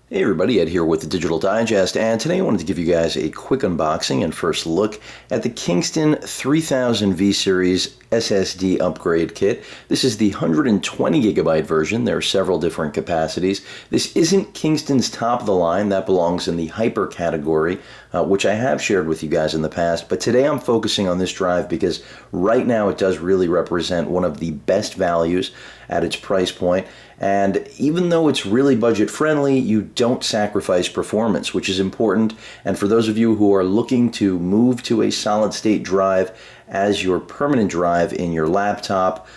Hey everybody, Ed here with the Digital Digest, and today I wanted to give you guys a quick unboxing and first look at the Kingston 3000 V Series SSD upgrade kit. This is the 120 gigabyte version. There are several different capacities. This isn't Kingston's top of the line. That belongs in the hyper category, which I have shared with you guys in the past, but today I'm focusing on this drive because right now it does really represent one of the best values at its price point. And even though it's really budget friendly, you don't sacrifice performance, which is important. And for those of you who are looking to move to a solid state drive as your permanent drive in your laptop,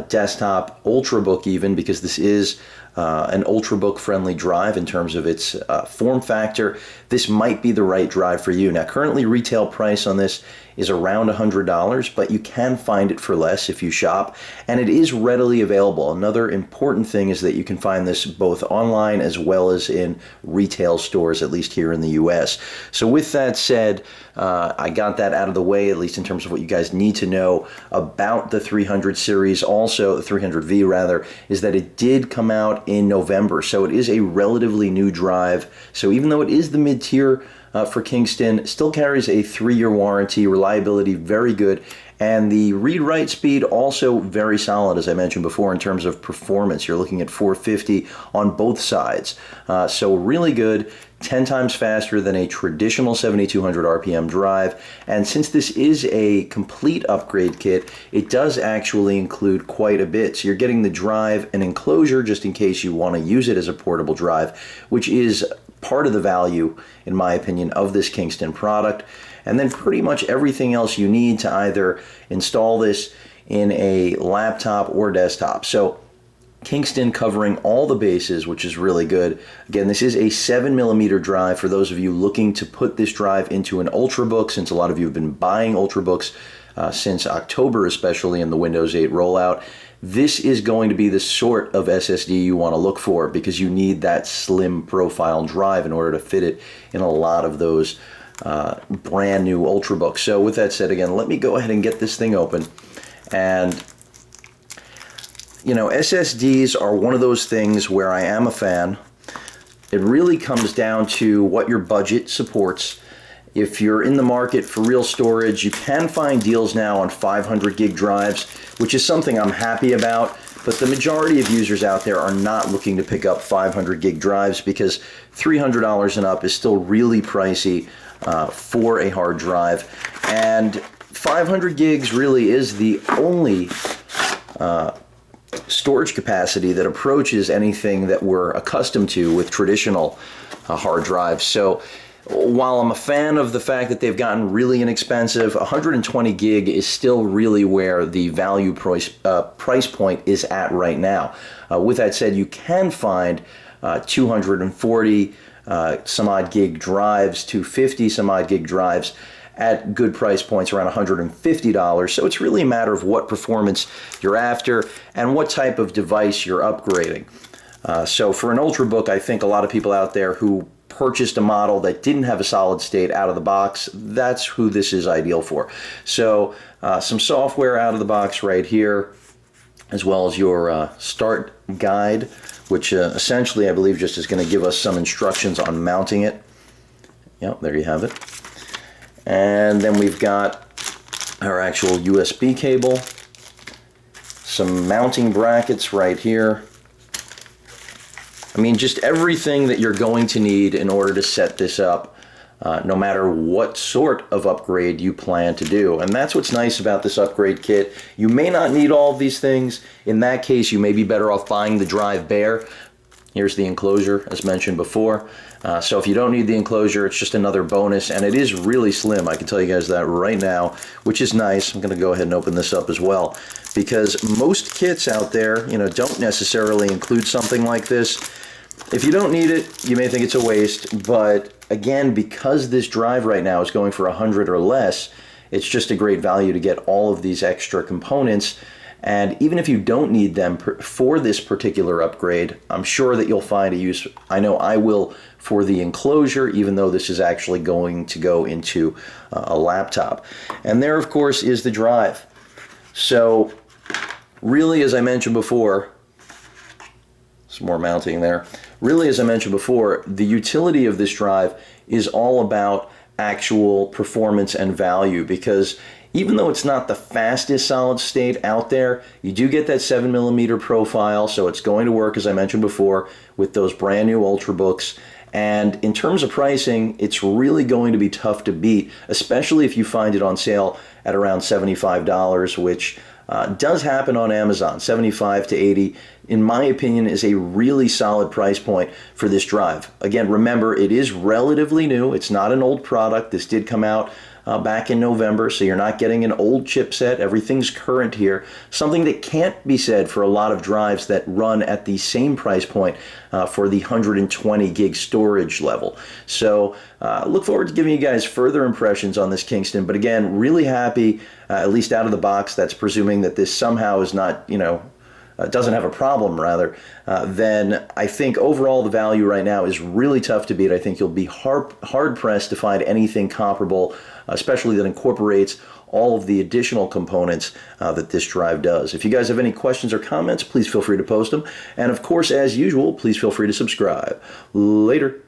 desktop, Ultrabook even, because this is an Ultrabook friendly drive in terms of its form factor, this might be the right drive for you. Now currently retail price on this is around $100, but you can find it for less if you shop, and it is readily available. Another important thing is that you can find this both online as well as in retail stores, at least here in the US. So with that said, I got that out of the way, at least in terms of what you guys need to know about the 300 series. Also, the 300V rather, is that it did come out in November, so it is a relatively new drive. So even though it is the mid-tier for Kingston, still carries a 3-year warranty, reliability very good, and the read-write speed also very solid, as I mentioned before, in terms of performance. You're looking at 450 on both sides, so really good. 10 times faster than a traditional 7200 RPM drive. And since this is a complete upgrade kit, it does actually include quite a bit. So you're getting the drive and enclosure just in case you want to use it as a portable drive, which is part of the value, in my opinion, of this Kingston product. And then pretty much everything else you need to either install this in a laptop or desktop. So Kingston covering all the bases, which is really good. Again, this is a 7mm drive for those of you looking to put this drive into an Ultrabook, since a lot of you have been buying Ultrabooks since October, especially in the Windows 8 rollout. This is going to be the sort of SSD you want to look for because you need that slim profile drive in order to fit it in a lot of those brand new Ultrabooks. So with that said, again, let me go ahead and get this thing open. And you know, SSDs are one of those things where I am a fan. It really comes down to what your budget supports. If you're in the market for real storage, you can find deals now on 500 gig drives, which is something I'm happy about, but the majority of users out there are not looking to pick up 500 gig drives because $300 and up is still really pricey for a hard drive. And 500 gigs really is the only storage capacity that approaches anything that we're accustomed to with traditional hard drives. So while I'm a fan of the fact that they've gotten really inexpensive, 120 gig is still really where the value price point is at right now. With that said, you can find 240 some odd gig drives, 250 some odd gig drives at good price points around $150. So it's really a matter of what performance you're after and what type of device you're upgrading. So for an Ultrabook, I think a lot of people out there who purchased a model that didn't have a solid state out of the box, that's who this is ideal for. So some software out of the box right here, as well as your start guide, which essentially I believe just is going to give us some instructions on mounting it. Yep, there you have it. And then we've got our actual USB cable, some mounting brackets right here. I mean, just everything that you're going to need in order to set this up, no matter what sort of upgrade you plan to do. And that's what's nice about this upgrade kit. You may not need all of these things. In that case, you may be better off buying the drive bare. Here's the enclosure, as mentioned before. So if you don't need the enclosure, it's just another bonus, and it is really slim. I can tell you guys that right now, which is nice. I'm going to go ahead and open this up as well, because most kits out there, you know, don't necessarily include something like this. If you don't need it, you may think it's a waste, but again, because this drive right now is going for 100 or less, it's just a great value to get all of these extra components. And even if you don't need them for this particular upgrade, I'm sure that you'll find a use. I know I will for the enclosure, even though this is actually going to go into a laptop. And there, of course, is the drive. So really, as I mentioned before, some more mounting there. Really, as I mentioned before, the utility of this drive is all about actual performance and value, because even though it's not the fastest solid state out there, you do get that 7mm profile, so it's going to work, as I mentioned before, with those brand new Ultrabooks. And in terms of pricing, it's really going to be tough to beat, especially if you find it on sale at around $75, which does happen on Amazon. 75 to 80, in my opinion, is a really solid price point for this drive. Again, remember, it is relatively new. It's not an old product. This did come out back in November, so you're not getting an old chipset. Everything's current here. Something that can't be said for a lot of drives that run at the same price point for the 120 gig storage level. So look forward to giving you guys further impressions on this Kingston. But again, really happy, at least out of the box. That's presuming that this somehow is not, doesn't have a problem, rather, then I think overall the value right now is really tough to beat. I think you'll be hard-pressed to find anything comparable, especially that incorporates all of the additional components that this drive does. If you guys have any questions or comments, please feel free to post them. And of course, as usual, please feel free to subscribe. Later.